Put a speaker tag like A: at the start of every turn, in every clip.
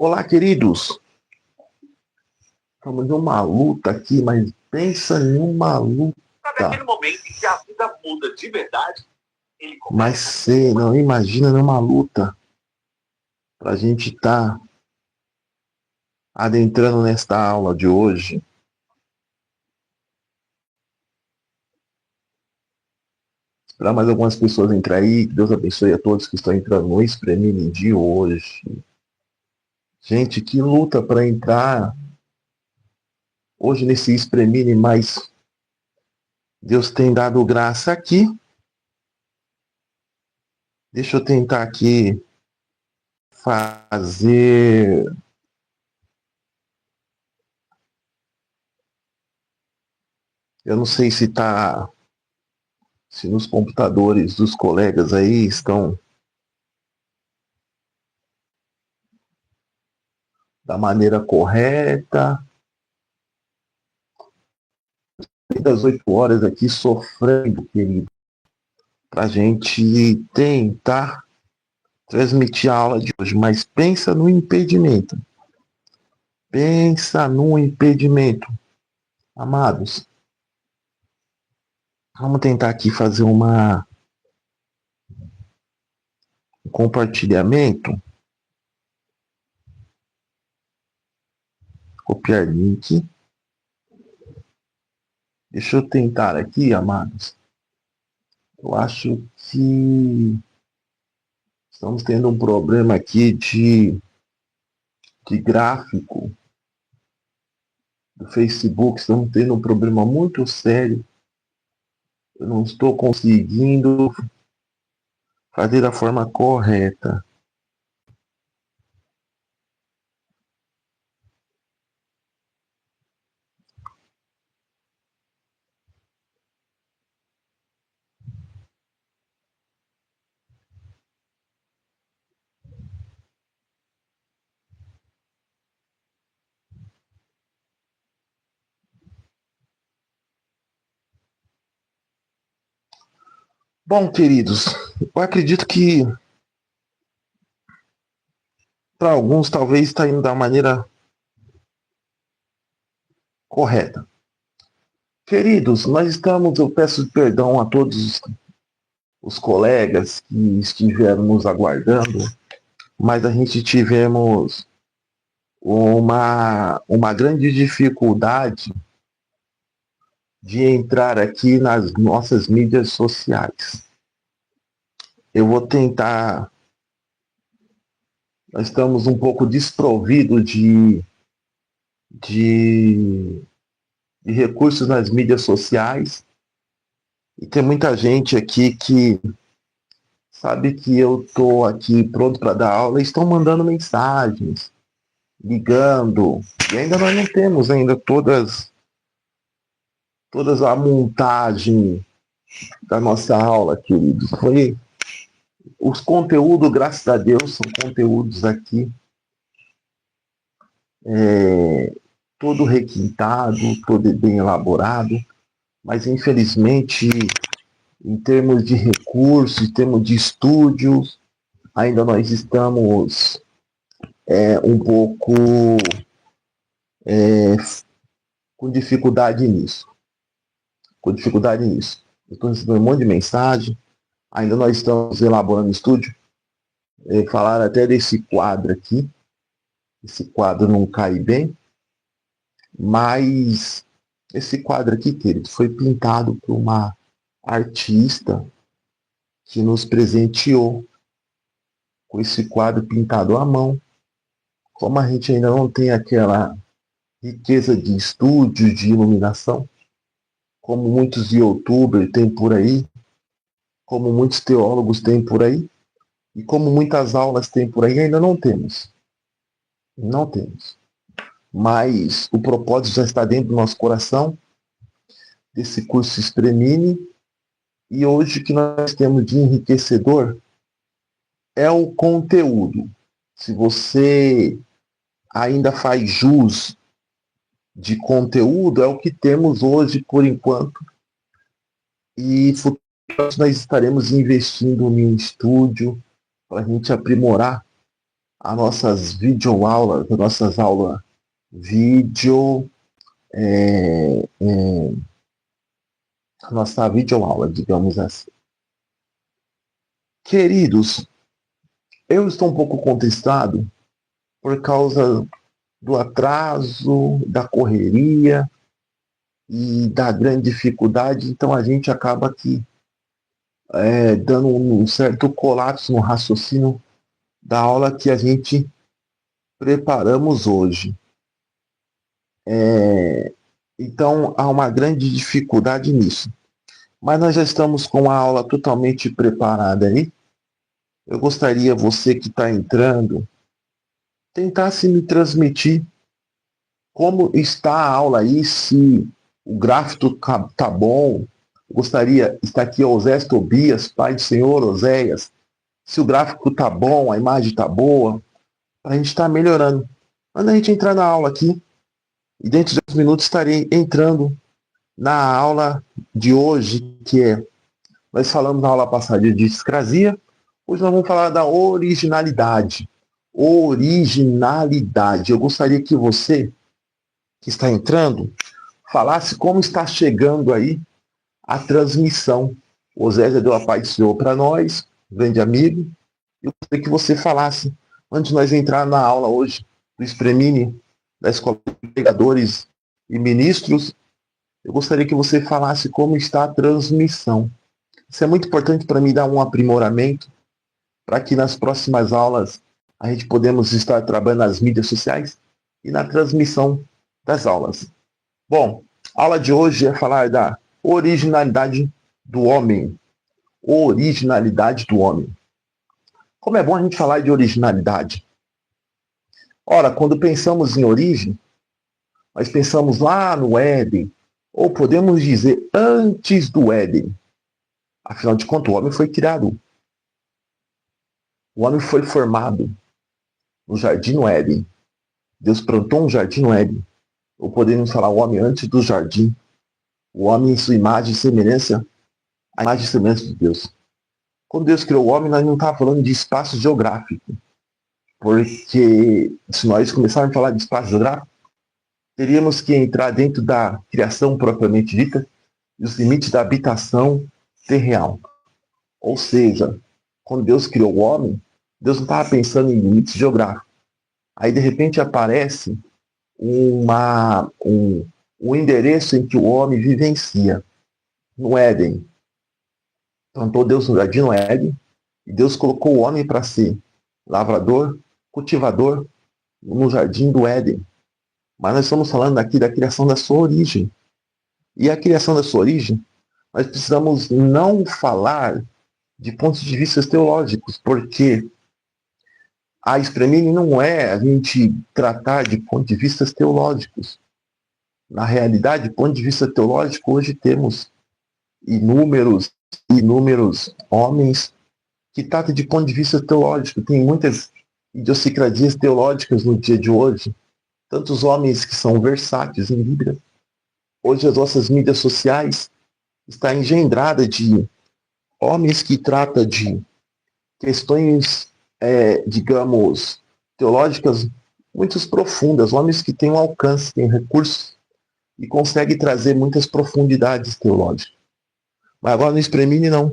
A: Olá, queridos. Estamos numa luta aqui, mas pensa em uma luta.
B: Sabe aquele momento em que a vida muda de verdade?
A: Mas você não imagina numa luta para a gente estar adentrando nesta aula de hoje. Para mais algumas pessoas entrar aí, que Deus abençoe a todos que estão entrando no Espremine de hoje. Gente, que luta para entrar hoje nesse Espremine, mas Deus tem dado graça aqui. Deixa eu tentar aqui fazer. Eu não sei se tá. Se nos computadores dos colegas aí estão da maneira correta. Das 8 horas aqui sofrendo, querido, para a gente tentar transmitir a aula de hoje. Mas pensa no impedimento. Pensa no impedimento. Amados, vamos tentar aqui fazer um compartilhamento. Copiar link. Deixa eu tentar aqui, amados. Eu acho que estamos tendo um problema aqui de gráfico do Facebook. Estamos tendo um problema muito sério. Eu não estou conseguindo fazer da forma correta. Bom, queridos, eu acredito que para alguns talvez está indo da maneira correta. Queridos, nós estamos, eu peço perdão a todos os colegas que estiveram nos aguardando, mas a gente tivemos uma grande dificuldade de entrar aqui nas nossas mídias sociais. Eu vou tentar. Nós estamos um pouco desprovidos de recursos nas mídias sociais. E tem muita gente aqui que sabe que eu estou aqui pronto para dar aula e estão mandando mensagens, ligando. E ainda nós não temos ainda todas a montagem da nossa aula, queridos. Os conteúdos, graças a Deus, são conteúdos aqui todo requintado, todo bem elaborado, mas infelizmente, em termos de recursos, em termos de estúdios, ainda nós estamos um pouco com dificuldade nisso. Estou recebendo um monte de mensagem, ainda nós estamos elaborando estúdio. Falaram até desse quadro aqui. Esse quadro não cai bem, mas esse quadro aqui, querido, foi pintado por uma artista que nos presenteou com esse quadro pintado à mão. Como a gente ainda não tem aquela riqueza de estúdio, de iluminação, como muitos youtubers têm por aí, como muitos teólogos têm por aí, e como muitas aulas têm por aí, ainda não temos. Não temos. Mas o propósito já está dentro do nosso coração, desse curso Espremine, e hoje o que nós temos de enriquecedor é o conteúdo. Se você ainda faz jus de conteúdo, é o que temos hoje por enquanto. E futuramente nós estaremos investindo em um estúdio para a gente aprimorar as nossas videoaulas, as nossas aulas vídeo, a nossa videoaula, digamos assim. Queridos, eu estou um pouco contestado por causa do atraso, da correria e da grande dificuldade, então a gente acaba aqui dando um certo colapso no raciocínio da aula que a gente preparamos hoje. Então há uma grande dificuldade nisso. Mas nós já estamos com a aula totalmente preparada aí. Eu gostaria, você que está entrando, tentasse me transmitir como está a aula aí, se o gráfico tá bom. Eu gostaria, está aqui Osés Tobias, pai do senhor Oséias, se o gráfico tá bom, a imagem tá boa, para a gente estar melhorando. Quando a gente entrar na aula aqui, e dentro de 2 minutos estarei entrando na aula de hoje, que é, nós falamos na aula passada de discrasia, hoje nós vamos falar da originalidade. Originalidade. Eu gostaria que você, que está entrando, falasse como está chegando aí a transmissão. O Zé já deu a paz do Senhor para nós, grande amigo. Eu gostaria que você falasse, antes de nós entrar na aula hoje do Spremini, da Escola de Pregadores e Ministros, eu gostaria que você falasse como está a transmissão. Isso é muito importante para mim dar um aprimoramento, para que nas próximas aulas a gente podemos estar trabalhando nas mídias sociais e na transmissão das aulas. Bom, a aula de hoje é falar da originalidade do homem. Originalidade do homem. Como é bom a gente falar de originalidade. Ora, quando pensamos em origem, nós pensamos lá no Éden, ou podemos dizer antes do Éden. Afinal de contas, o homem foi criado. O homem foi formado no jardim no Éden. Deus plantou um jardim no Éden. Ou podemos falar o homem antes do jardim. O homem em sua imagem e semelhança, a imagem e semelhança de Deus. Quando Deus criou o homem, nós não estávamos falando de espaço geográfico. Porque se nós começarmos a falar de espaço geográfico, teríamos que entrar dentro da criação propriamente dita e os limites da habitação terrenal. Ou seja, quando Deus criou o homem, Deus não estava pensando em limites geográficos. Aí, de repente, aparece um endereço em que o homem vivencia, no Éden. Plantou Deus no jardim no Éden, e Deus colocou o homem para ser lavrador, cultivador, no jardim do Éden. Mas nós estamos falando aqui da criação da sua origem. E a criação da sua origem, nós precisamos não falar de pontos de vista teológicos, porque a Spremini não é a gente tratar de pontos de vista teológicos. Na realidade, ponto de vista teológico, hoje temos inúmeros homens que tratam de ponto de vista teológico. Tem muitas idiosincrasias teológicas no dia de hoje. Tantos homens que são versáteis em Bíblia. Hoje as nossas mídias sociais estão engendradas de homens que tratam de questões, digamos, teológicas muito profundas. Homens que têm um alcance, têm recursos e conseguem trazer muitas profundidades teológicas. Mas agora no Spremini não.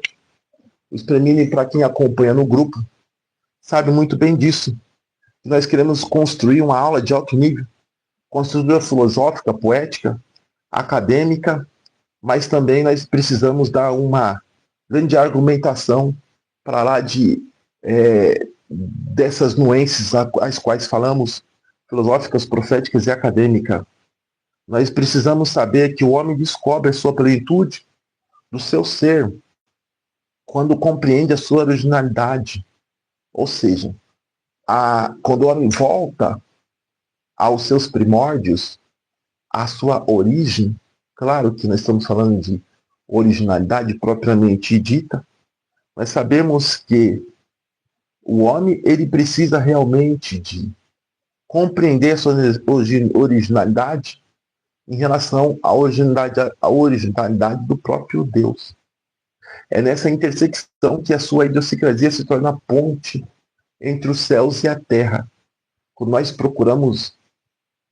A: O Spremini, para quem acompanha no grupo, sabe muito bem disso. Nós queremos construir uma aula de alto nível, construída filosófica, poética, acadêmica, mas também nós precisamos dar uma grande argumentação para lá dessas nuances às quais falamos, filosóficas, proféticas e acadêmicas. Nós precisamos saber que o homem descobre a sua plenitude do seu ser quando compreende a sua originalidade. Ou seja, quando o homem volta aos seus primórdios, à sua origem, claro que nós estamos falando de originalidade propriamente dita, nós sabemos que o homem ele precisa realmente de compreender a sua originalidade em relação à originalidade do próprio Deus. É nessa intersecção que a sua idiosincrasia se torna ponte entre os céus e a terra. Quando nós procuramos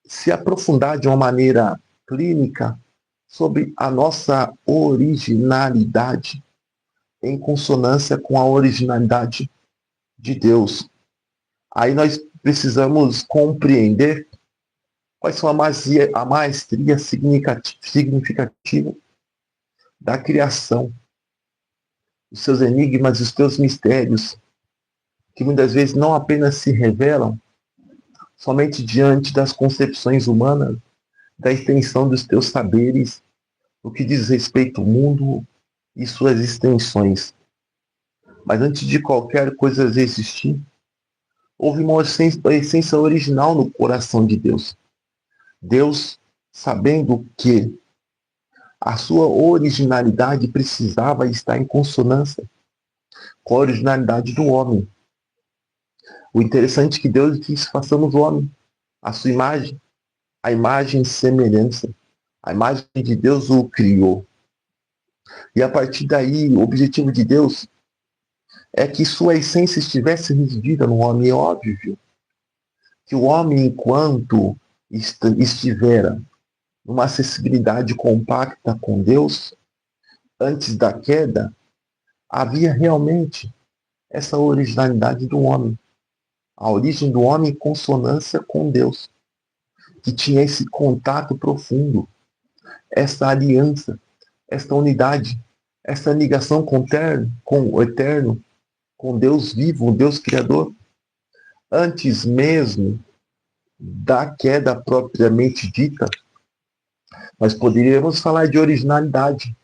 A: se aprofundar de uma maneira clínica sobre a nossa originalidade, em consonância com a originalidade de Deus. Aí nós precisamos compreender quais são a maestria significativa da criação, os seus enigmas, os seus mistérios, que muitas vezes não apenas se revelam somente diante das concepções humanas, da extensão dos teus saberes, no que diz respeito ao mundo e suas extensões. Mas antes de qualquer coisa existir, houve uma essência original no coração de Deus. Deus, sabendo que a sua originalidade precisava estar em consonância com a originalidade do homem. O interessante é que Deus disse: façamos o homem à sua imagem, a imagem e semelhança. A imagem de Deus o criou. E a partir daí, o objetivo de Deus é que sua essência estivesse residida no homem. É óbvio que o homem, enquanto estivera numa acessibilidade compacta com Deus, antes da queda, havia realmente essa originalidade do homem. A origem do homem em consonância com Deus, que tinha esse contato profundo, essa aliança, essa unidade, essa ligação com o eterno, com Deus vivo, o Deus criador, antes mesmo da queda propriamente dita. Nós poderíamos falar de originalidade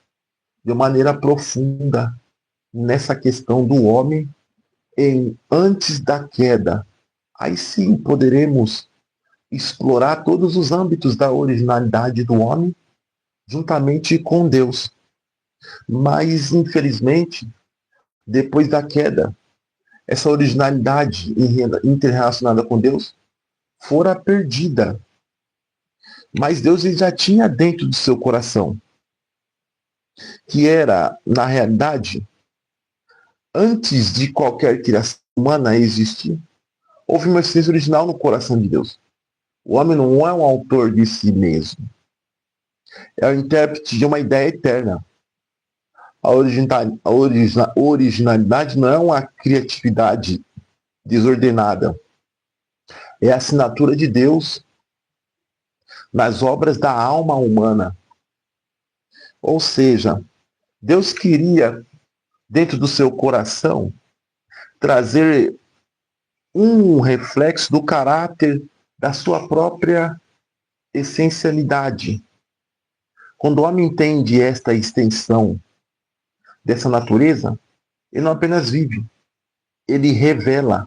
A: de maneira profunda nessa questão do homem antes da queda. Aí sim poderemos explorar todos os âmbitos da originalidade do homem juntamente com Deus. Mas, infelizmente, depois da queda, essa originalidade interrelacionada com Deus fora perdida. Mas Deus ele já tinha dentro do seu coração, que era, na realidade, antes de qualquer criação humana existir, houve uma essência original no coração de Deus. O homem não é um autor de si mesmo. É o intérprete de uma ideia eterna. A originalidade não é uma criatividade desordenada. É a assinatura de Deus nas obras da alma humana. Ou seja, Deus queria, dentro do seu coração, trazer um reflexo do caráter da sua própria essencialidade. Quando o homem entende esta extensão dessa natureza, ele não apenas vive, ele revela.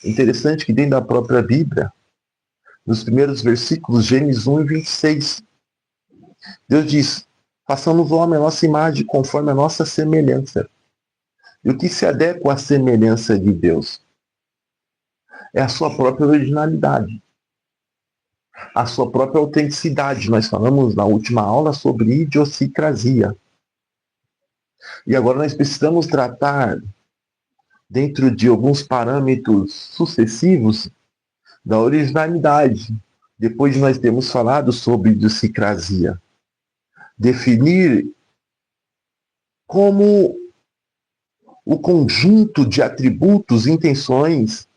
A: Interessante que dentro da própria Bíblia, nos primeiros versículos, Gênesis 1 e 26, Deus diz: façamos o homem a nossa imagem, conforme a nossa semelhança. E o que se adequa à semelhança de Deus? É a sua própria originalidade, a sua própria autenticidade. Nós falamos na última aula sobre idiosincrasia. E agora nós precisamos tratar, dentro de alguns parâmetros sucessivos, da originalidade. Depois de nós termos falado sobre idiosincrasia, definir como o conjunto de atributos, intenções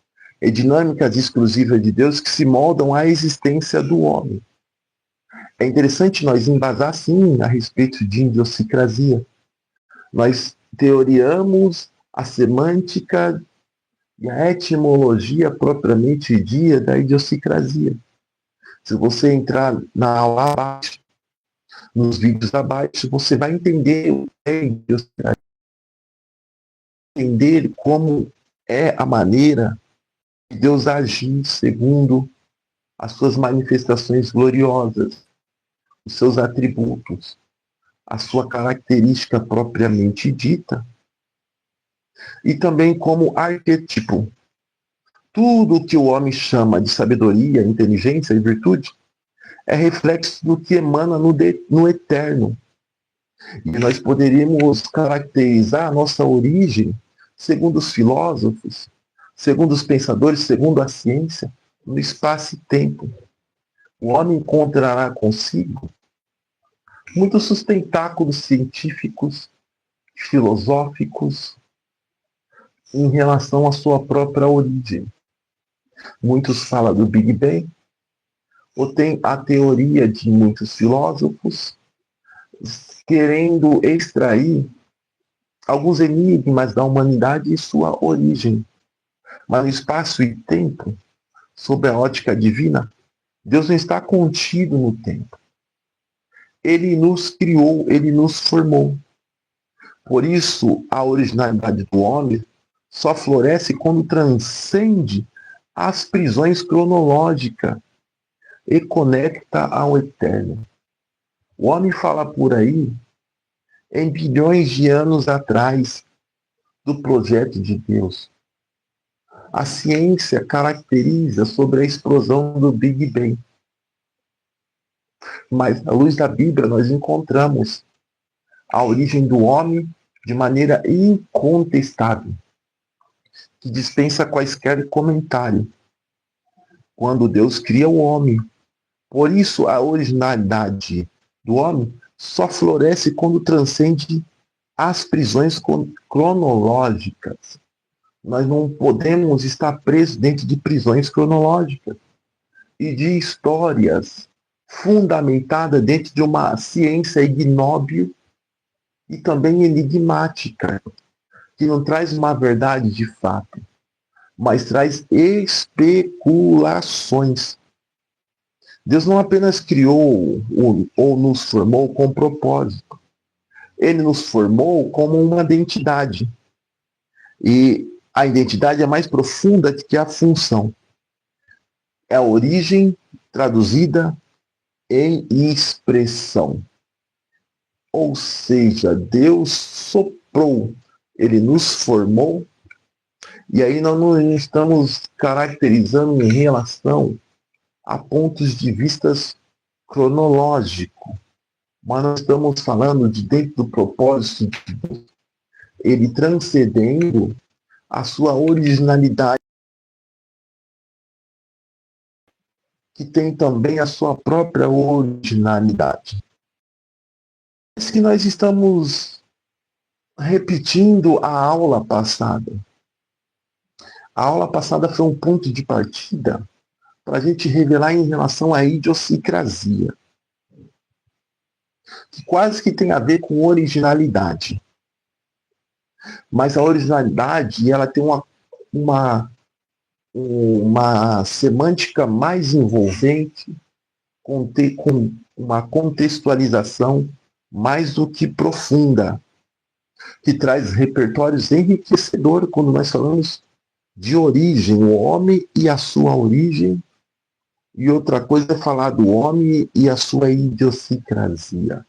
A: e dinâmicas exclusivas de Deus que se moldam à existência do homem. É interessante nós embasar, sim, a respeito de idiosincrasia. Nós teoriamos a semântica e a etimologia propriamente dita da idiosincrasia. Se você entrar na aula abaixo, nos vídeos abaixo, você vai entender o que é idiosincrasia. Entender como é a maneira de Deus agir segundo as suas manifestações gloriosas, os seus atributos, a sua característica propriamente dita, e também como arquétipo. Tudo o que o homem chama de sabedoria, inteligência e virtude é reflexo do que emana no eterno. E nós poderíamos caracterizar a nossa origem, segundo os filósofos, segundo os pensadores, segundo a ciência, no espaço e tempo. O homem encontrará consigo muitos sustentáculos científicos, filosóficos, em relação à sua própria origem. Muitos falam do Big Bang, ou tem a teoria de muitos filósofos querendo extrair alguns enigmas da humanidade e sua origem. Mas no espaço e tempo, sob a ótica divina, Deus não está contido no tempo. Ele nos criou, ele nos formou. Por isso, a originalidade do homem só floresce quando transcende as prisões cronológicas e conecta ao eterno. O homem fala por aí, em bilhões de anos atrás, do projeto de Deus. A ciência caracteriza sobre a explosão do Big Bang. Mas, à luz da Bíblia, nós encontramos a origem do homem de maneira incontestável, que dispensa quaisquer comentário. Quando Deus cria o homem. Por isso, a originalidade do homem só floresce quando transcende as prisões cronológicas. Nós não podemos estar presos dentro de prisões cronológicas e de histórias fundamentadas dentro de uma ciência ignóbil e também enigmática, que não traz uma verdade de fato, mas traz especulações. Deus não apenas criou ou nos formou com propósito. Ele nos formou como uma identidade. E a identidade é mais profunda do que a função. É a origem traduzida em expressão. Ou seja, Deus soprou, ele nos formou, e aí nós não estamos caracterizando em relação a pontos de vistas cronológico, mas nós estamos falando de dentro do propósito de Deus, ele transcendendo a sua originalidade, que tem também a sua própria originalidade. Isso que nós estamos repetindo a aula passada. A aula passada foi um ponto de partida para a gente revelar em relação à idiosincrasia, que quase que tem a ver com originalidade. Mas a originalidade, ela tem uma semântica mais envolvente, com uma contextualização mais do que profunda, que traz repertórios enriquecedores quando nós falamos de origem, o homem e a sua origem, e outra coisa é falar do homem e a sua idiosincrasia.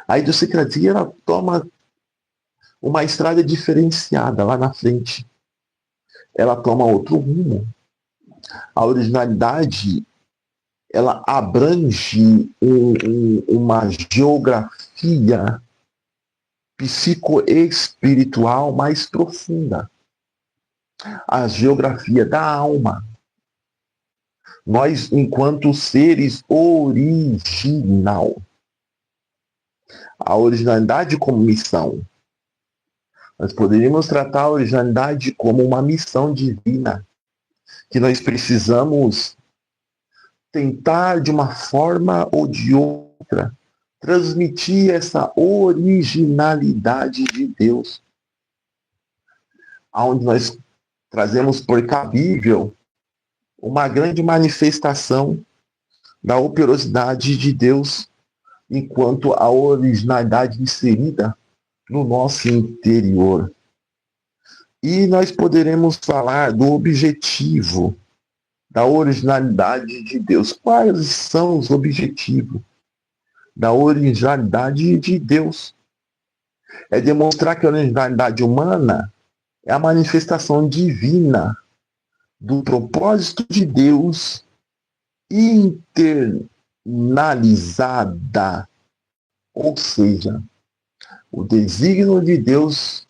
A: A idiosincrasia, ela toma uma estrada diferenciada lá na frente. Ela toma outro rumo. A originalidade, ela abrange uma geografia psicoespiritual mais profunda. A geografia da alma. Nós, enquanto seres original. A originalidade como missão. Nós poderíamos tratar a originalidade como uma missão divina, que nós precisamos tentar, de uma forma ou de outra, transmitir essa originalidade de Deus, onde nós trazemos por cabível uma grande manifestação da operosidade de Deus, enquanto a originalidade inserida no nosso interior. E nós poderemos falar do objetivo da originalidade de Deus. Quais são os objetivos da originalidade de Deus? É demonstrar que a originalidade humana é a manifestação divina do propósito de Deus internalizada, ou seja, o desígnio de Deus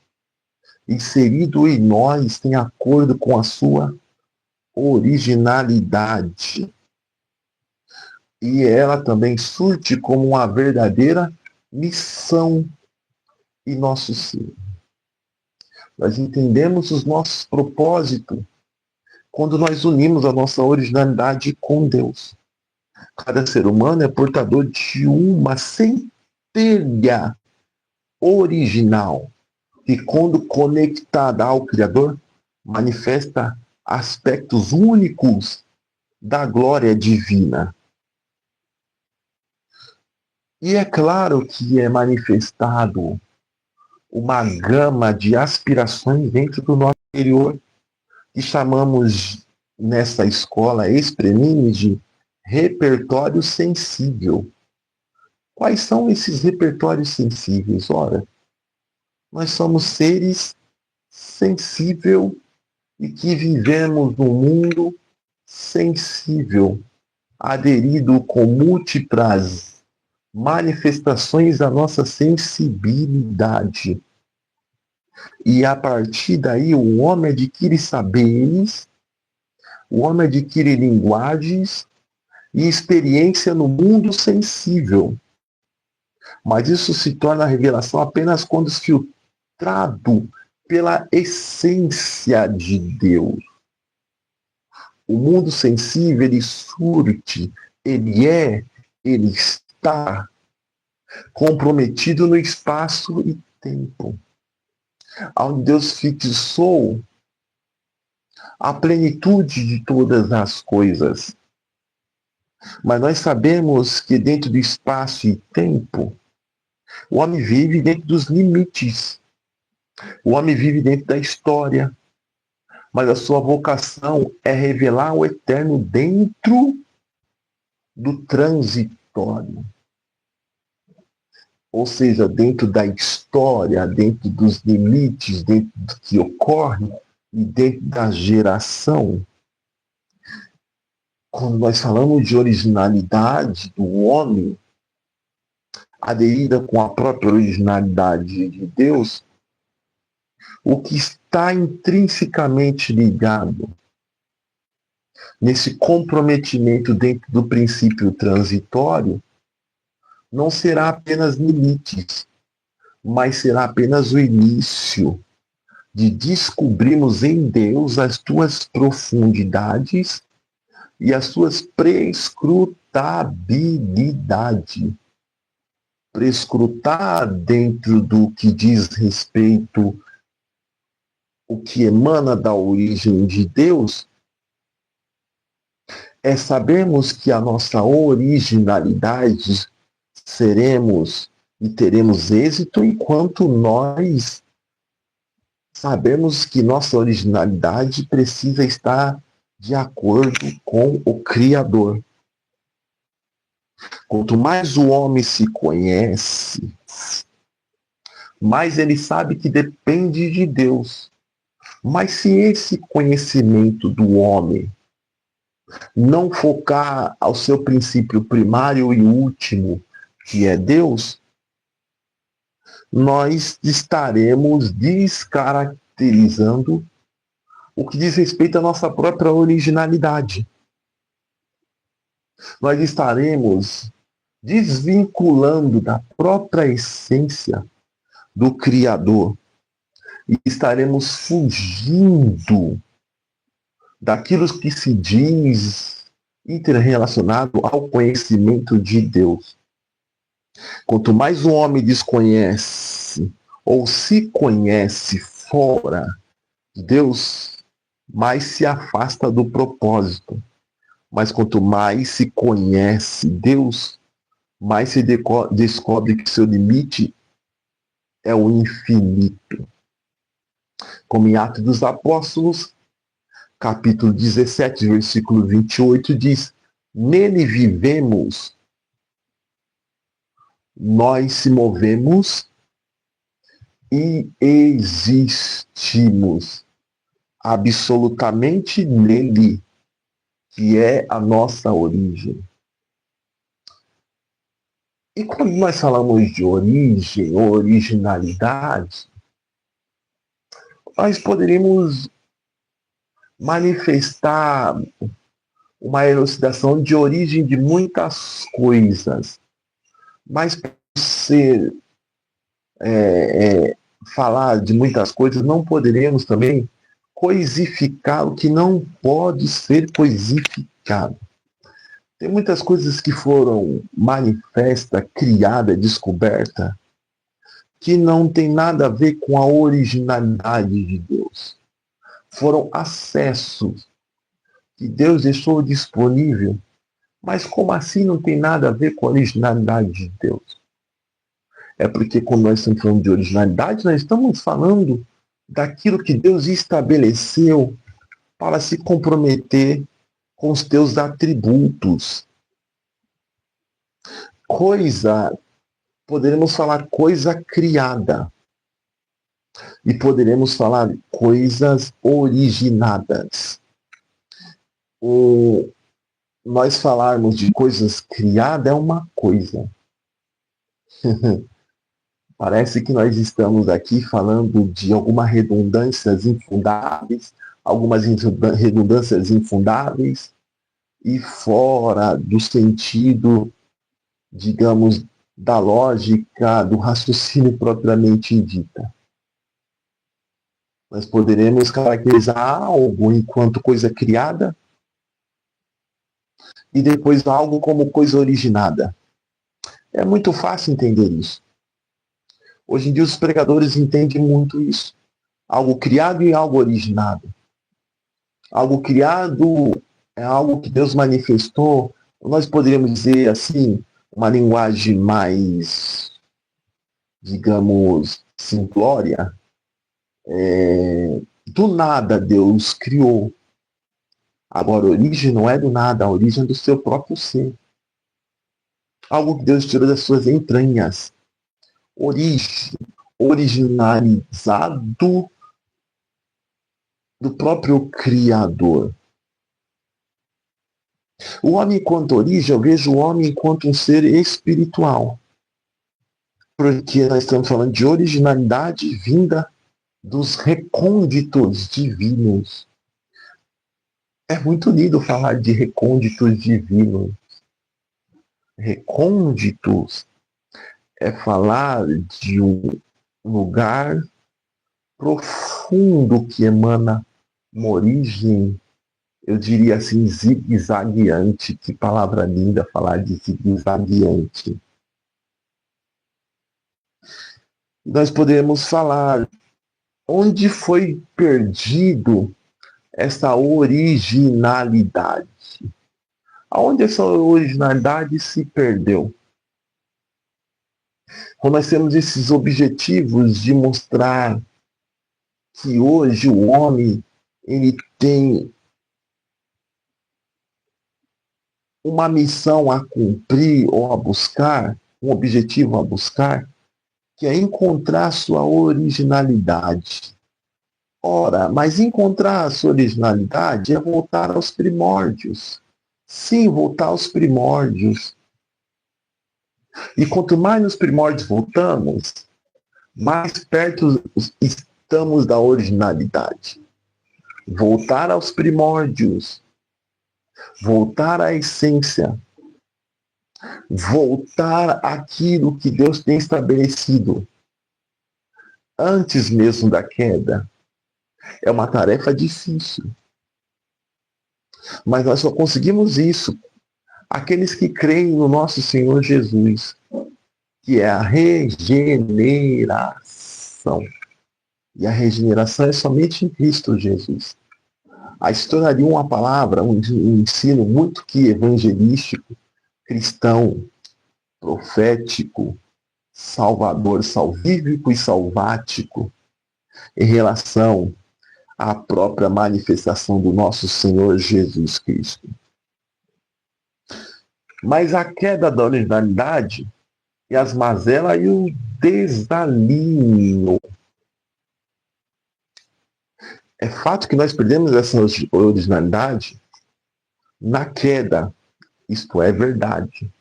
A: inserido em nós em acordo com a sua originalidade. E ela também surge como uma verdadeira missão em nosso ser. Nós entendemos os nossos propósitos quando nós unimos a nossa originalidade com Deus. Cada ser humano é portador de uma centelha original que, quando conectada ao Criador, manifesta aspectos únicos da glória divina. E é claro que é manifestado uma gama de aspirações dentro do nosso interior, que chamamos nessa escola Expremine de repertório sensível. Quais são esses repertórios sensíveis? Ora, nós somos seres sensíveis e que vivemos num mundo sensível, aderido com múltiplas manifestações da nossa sensibilidade. E a partir daí o homem adquire saberes, o homem adquire linguagens e experiência no mundo sensível. Mas isso se torna revelação apenas quando filtrado pela essência de Deus. O mundo sensível, ele surge, ele está comprometido no espaço e tempo, onde Deus fixou a plenitude de todas as coisas. Mas nós sabemos que dentro do espaço e tempo, o homem vive dentro dos limites. O homem vive dentro da história. Mas a sua vocação é revelar o eterno dentro do transitório. Ou seja, dentro da história, dentro dos limites, dentro do que ocorre e dentro da geração. Quando nós falamos de originalidade do homem, aderida com a própria originalidade de Deus, o que está intrinsecamente ligado nesse comprometimento dentro do princípio transitório não será apenas limites, mas será apenas o início de descobrirmos em Deus as suas profundidades e as suas prescrutabilidade. Prescrutar dentro do que diz respeito o que emana da origem de Deus é sabermos que a nossa originalidade seremos e teremos êxito enquanto nós sabemos que nossa originalidade precisa estar de acordo com o Criador. Quanto mais o homem se conhece, mais ele sabe que depende de Deus. Mas se esse conhecimento do homem não focar ao seu princípio primário e último, que é Deus, nós estaremos descaracterizando o que diz respeito à nossa própria originalidade. Nós estaremos desvinculando da própria essência do Criador e estaremos fugindo daquilo que se diz interrelacionado ao conhecimento de Deus. Quanto mais o homem desconhece ou se conhece fora de Deus, mais se afasta do propósito. Mas quanto mais se conhece Deus, mais se descobre que seu limite é o infinito. Como em Atos dos Apóstolos, capítulo 17, versículo 28, diz: nele vivemos, nós se movemos e existimos absolutamente nele, que é a nossa origem. E quando nós falamos de origem ou originalidade, nós poderíamos manifestar uma elucidação de origem de muitas coisas, mas por ser falar de muitas coisas, não poderemos também coisificar o que não pode ser coisificado. Tem muitas coisas que foram manifestas, criadas, descobertas, que não tem nada a ver com a originalidade de Deus. Foram acessos que Deus deixou disponível, mas como assim não tem nada a ver com a originalidade de Deus? É porque quando nós estamos falando de originalidade, nós estamos falando daquilo que Deus estabeleceu para se comprometer com os teus atributos. Poderemos falar coisa criada. E poderemos falar coisas originadas. Nós falarmos de coisas criadas é uma coisa. Parece que nós estamos aqui falando de algumas redundâncias infundáveis, e fora do sentido, digamos, da lógica, do raciocínio propriamente dita. Nós poderemos caracterizar algo enquanto coisa criada e depois algo como coisa originada. É muito fácil entender isso. Hoje em dia os pregadores entendem muito isso. Algo criado e algo originado. Algo criado é algo que Deus manifestou. Nós poderíamos dizer assim, uma linguagem mais, digamos, simplória. Do nada Deus criou. Agora a origem não é do nada, a origem é do seu próprio ser. Algo que Deus tirou das suas entranhas. Originalizado do próprio Criador. O homem enquanto origem, eu vejo o homem enquanto um ser espiritual. Porque nós estamos falando de originalidade vinda dos recônditos divinos. É muito lindo falar de recônditos divinos. Recônditos é falar de um lugar profundo que emana uma origem, eu diria assim, zigue-zagueante. Que palavra linda falar de zigue-zagueante. Nós podemos falar onde foi perdido essa originalidade. Aonde essa originalidade se perdeu? Quando nós temos esses objetivos de mostrar que hoje o homem ele tem uma missão a cumprir ou a buscar, um objetivo a buscar, que é encontrar sua originalidade. Ora, mas encontrar a sua originalidade é voltar aos primórdios. Sim, voltar aos primórdios. E quanto mais nos primórdios voltamos, mais perto estamos da originalidade. Voltar aos primórdios. Voltar à essência. Voltar àquilo que Deus tem estabelecido. Antes mesmo da queda. É uma tarefa difícil. Mas nós só conseguimos isso aqueles que creem no nosso Senhor Jesus, que é a regeneração. E a regeneração é somente em Cristo Jesus. Aí se tornaria uma palavra, um ensino muito que evangelístico, cristão, profético, salvador, salvífico e salvático, em relação à própria manifestação do nosso Senhor Jesus Cristo. Mas a queda da originalidade e as mazelas e o desalinho. É fato que nós perdemos essa originalidade na queda. Isto é verdade.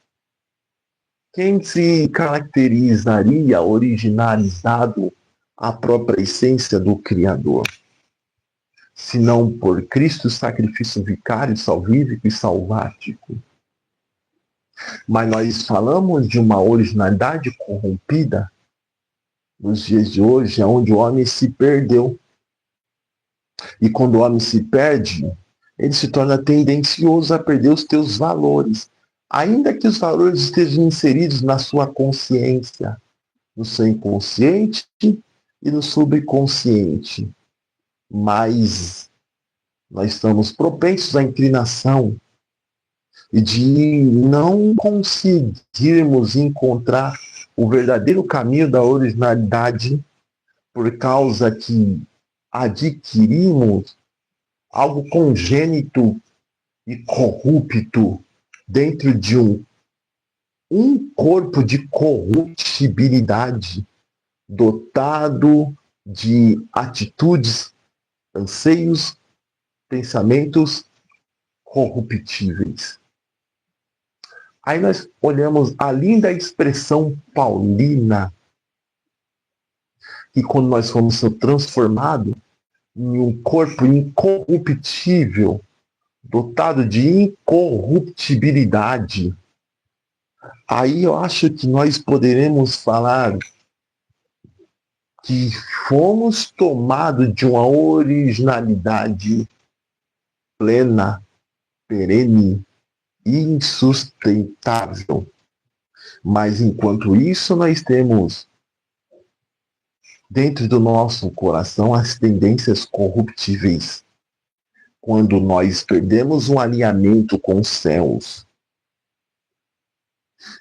A: Quem se caracterizaria originalizado a própria essência do Criador, senão por Cristo, sacrifício vicário, salvífico e salvático. Mas nós falamos de uma originalidade corrompida nos dias de hoje, onde o homem se perdeu. E quando o homem se perde, ele se torna tendencioso a perder os teus valores, ainda que os valores estejam inseridos na sua consciência, no seu inconsciente e no subconsciente. Mas nós estamos propensos à inclinação e de não conseguirmos encontrar o verdadeiro caminho da originalidade por causa que adquirimos algo congênito e corrupto dentro de um corpo de corruptibilidade, dotado de atitudes, anseios, pensamentos corruptíveis. Aí nós olhamos a linda expressão paulina, que quando nós fomos transformados em um corpo incorruptível, dotado de incorruptibilidade, aí eu acho que nós poderemos falar que fomos tomados de uma originalidade plena, perene e insustentável. Mas enquanto isso, nós temos dentro do nosso coração as tendências corruptíveis. Quando nós perdemos o alinhamento com os céus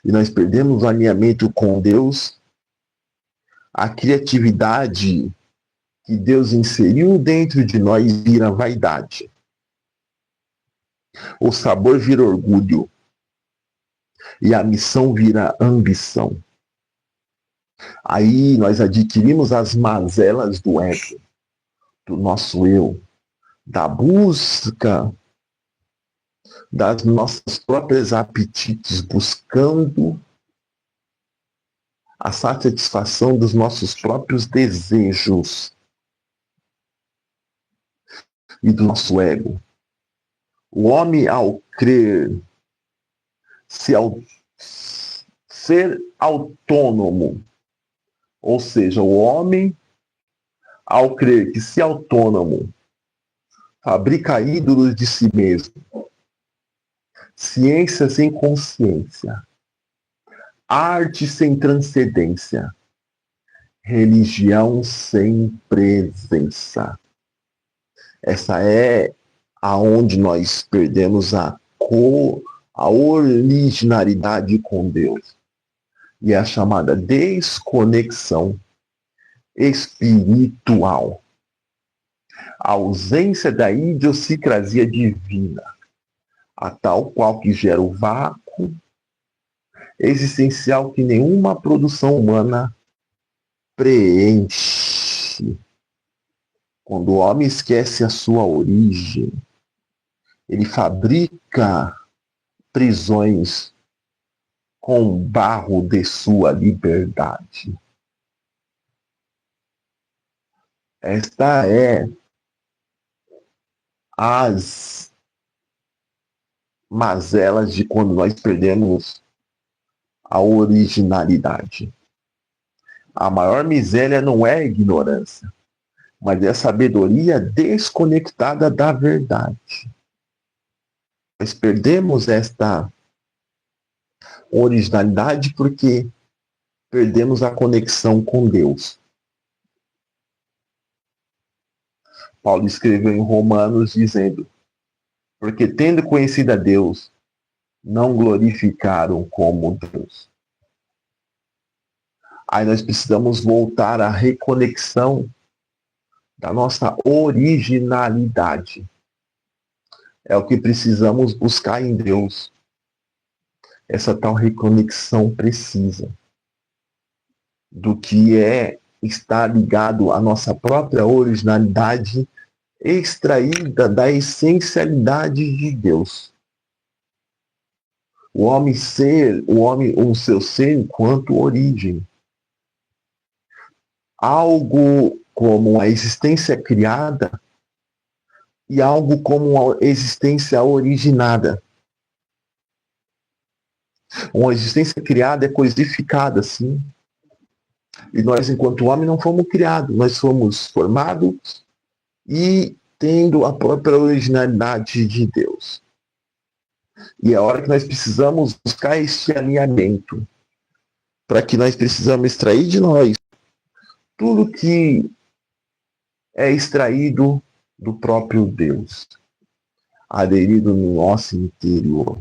A: e nós perdemos o alinhamento com Deus, a criatividade que Deus inseriu dentro de nós vira vaidade. O sabor vira orgulho e a missão vira ambição. Aí nós adquirimos as mazelas do ego, do nosso eu, da busca das nossas próprias apetites, buscando a satisfação dos nossos próprios desejos e do nosso ego. O homem, ao crer ser autônomo, ou seja, o homem, ao crer que se autônomo, fabrica ídolos de si mesmo, ciência sem consciência, arte sem transcendência, religião sem presença. Essa é aonde nós perdemos a originalidade com Deus. E é a chamada desconexão espiritual. A ausência da idiosincrasia divina, a tal qual que gera o vácuo existencial que nenhuma produção humana preenche. Quando o homem esquece a sua origem, ele fabrica prisões com barro de sua liberdade. Esta é as mazelas de quando nós perdemos a originalidade. A maior miséria não é a ignorância, mas é a sabedoria desconectada da verdade. Nós perdemos esta originalidade porque perdemos a conexão com Deus. Paulo escreveu em Romanos dizendo: porque tendo conhecido a Deus, não glorificaram como Deus. Aí nós precisamos voltar à reconexão da nossa originalidade. É o que precisamos buscar em Deus. Essa tal reconexão precisa do que é estar ligado à nossa própria originalidade extraída da essencialidade de Deus. O homem, o seu ser enquanto origem. algo como a existência criada e algo como a existência originada. Uma existência criada é coisificada, sim. E nós, enquanto homem, não fomos criados. Nós fomos formados e tendo a própria originalidade de Deus. E é a hora que nós precisamos buscar este alinhamento, para que nós precisamos extrair de nós tudo que é extraído do próprio Deus, aderido no nosso interior.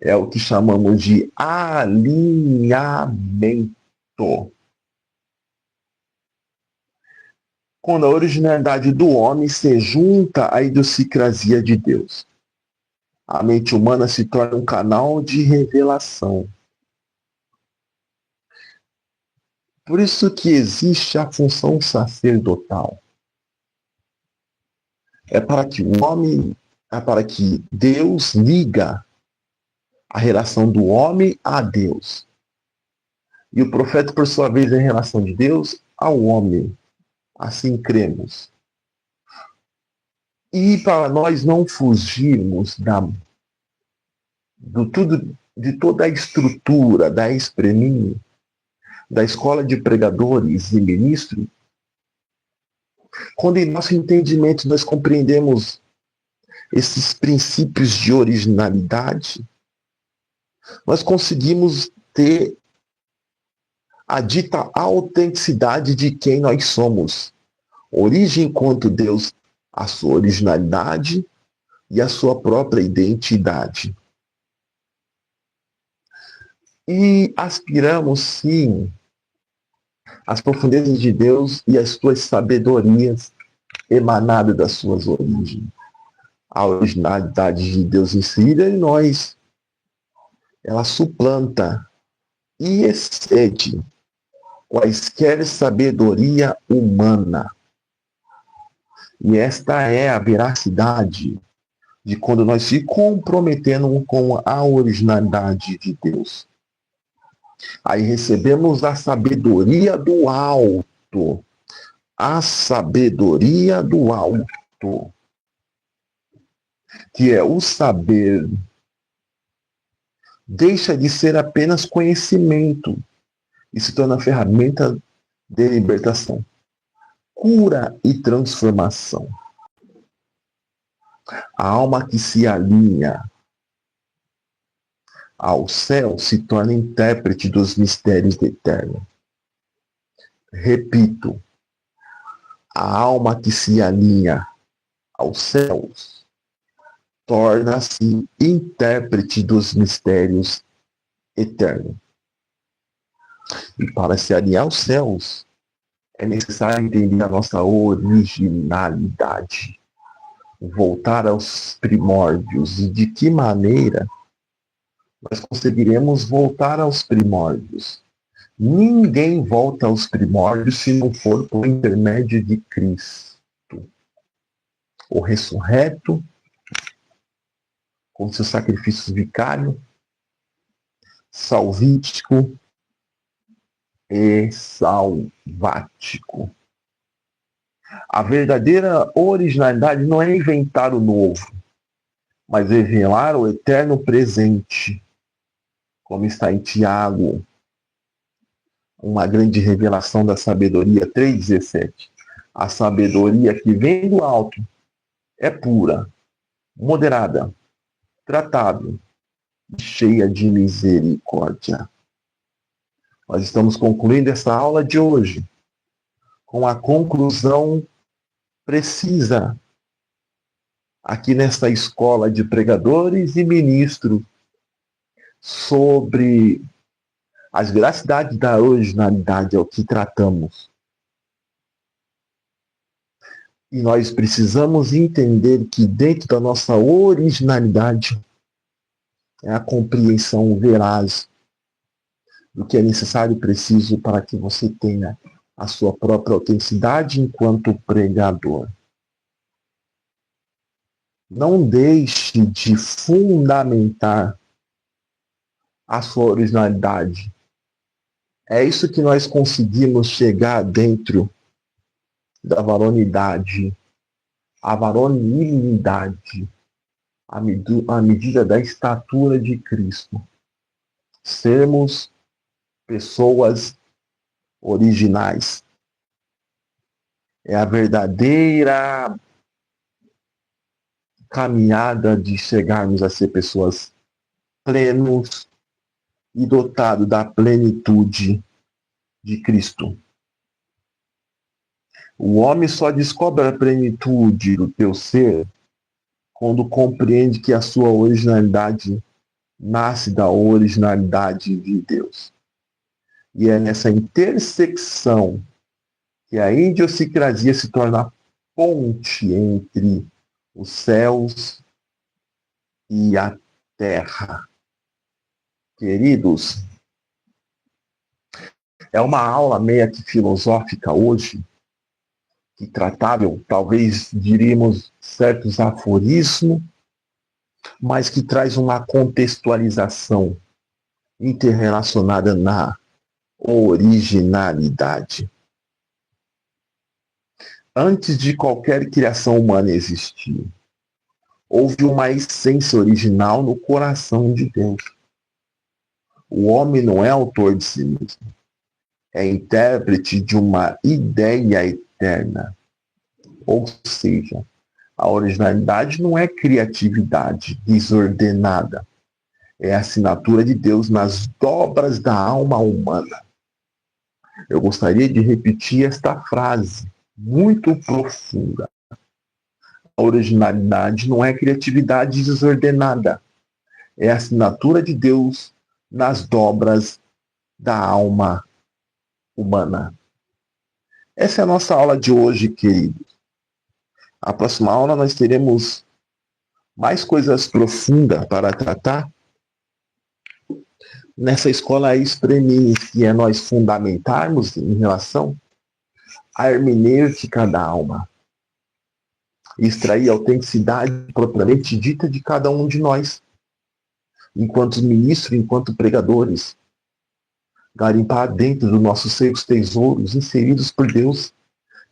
A: É o que chamamos de alinhamento. Quando a originalidade do homem se junta à idiosincrasia de Deus, a mente humana se torna um canal de revelação. Por isso que existe a função sacerdotal. É para que Deus liga a relação do homem a Deus. E o profeta, por sua vez, é a relação de Deus ao homem. Assim cremos. E para nós não fugirmos de toda a estrutura da Espremim, da escola de pregadores e ministros, quando em nosso entendimento nós compreendemos esses princípios de originalidade, nós conseguimos ter a dita autenticidade de quem nós somos. Origem enquanto Deus, a sua originalidade e a sua própria identidade. E aspiramos, sim, às profundezas de Deus e às suas sabedorias emanadas das suas origens. A originalidade de Deus inserida em nós, ela suplanta e excede quaisquer sabedoria humana. E esta é a veracidade de quando nós se comprometemos com a originalidade de Deus. Aí recebemos a sabedoria do alto. A sabedoria do alto. Que é o saber. Deixa de ser apenas conhecimento e se torna ferramenta de libertação, cura e transformação. A alma que se alinha ao céu se torna intérprete dos mistérios do eterno. Repito, a alma que se alinha aos céus torna-se intérprete dos mistérios eternos. E para se alinhar aos céus, é necessário entender a nossa originalidade, voltar aos primórdios. E de que maneira nós conseguiremos voltar aos primórdios? Ninguém volta aos primórdios se não for por intermédio de Cristo, o ressurreto, com seu sacrifício vicário, salvítico e salvático. A verdadeira originalidade não é inventar o novo, mas revelar o eterno presente, como está em Tiago, uma grande revelação da sabedoria 3,17. A sabedoria que vem do alto é pura, moderada, tratável, cheia de misericórdia. Nós estamos concluindo essa aula de hoje com a conclusão precisa aqui nesta escola de pregadores e ministros sobre as veracidades da originalidade ao que tratamos. E nós precisamos entender que dentro da nossa originalidade é a compreensão veraz do que é necessário e preciso para que você tenha a sua própria autenticidade enquanto pregador. Não deixe de fundamentar a sua originalidade É isso que nós conseguimos chegar dentro da varonidade, a varonilidade, à medida da estatura de Cristo. Sermos pessoas originais. É a verdadeira caminhada de chegarmos a ser pessoas plenos e dotados da plenitude de Cristo. O homem só descobre a plenitude do teu ser quando compreende que a sua originalidade nasce da originalidade de Deus. E é nessa intersecção que a idiosincrasia se torna a ponte entre os céus e a terra. Queridos, é uma aula meio que filosófica hoje, que tratável, talvez diríamos certos aforismos, mas que traz uma contextualização interrelacionada na originalidade. Antes de qualquer criação humana existir, houve uma essência original no coração de Deus. O homem não é autor de si mesmo, é intérprete de uma ideia eterna. Ou seja, a originalidade não é criatividade desordenada, é a assinatura de Deus nas dobras da alma humana. Eu gostaria de repetir esta frase, muito profunda. A originalidade não é criatividade desordenada, é a assinatura de Deus nas dobras da alma humana. Essa é a nossa aula de hoje, queridos. A próxima aula nós teremos mais coisas profundas para tratar. Nessa escola expremis, que é nós fundamentarmos em relação à hermenêutica da alma. Extrair a autenticidade propriamente dita de cada um de nós, enquanto ministros, enquanto pregadores, garimpar dentro dos nossos seios tesouros inseridos por Deus,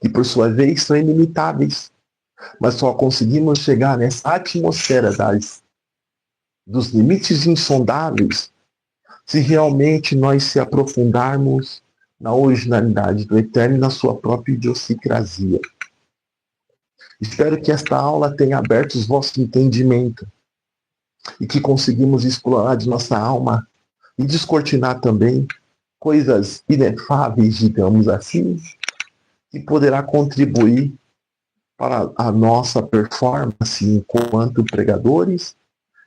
A: que por sua vez são ilimitáveis, mas só conseguimos chegar nessa atmosfera dos limites insondáveis se realmente nós se aprofundarmos na originalidade do Eterno e na sua própria idiosincrasia. Espero que esta aula tenha aberto os vossos entendimentos e que conseguimos explorar de nossa alma e descortinar também coisas inefáveis, digamos assim, que poderá contribuir para a nossa performance enquanto pregadores,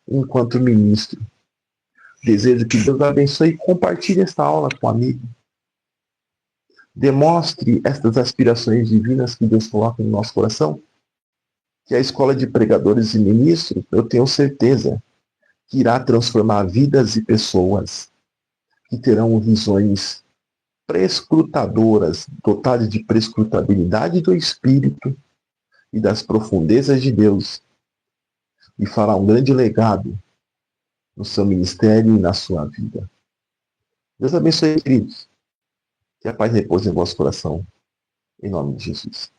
A: enquanto ministro. Desejo que Deus abençoe e compartilhe esta aula com o amigo. Demonstre estas aspirações divinas que Deus coloca no nosso coração, que a escola de pregadores e ministros, eu tenho certeza, que irá transformar vidas e pessoas que terão visões prescrutadoras, dotadas de prescrutabilidade do Espírito e das profundezas de Deus, e fará um grande legado no seu ministério e na sua vida. Deus abençoe, queridos. Que a paz repouse em vosso coração. Em nome de Jesus.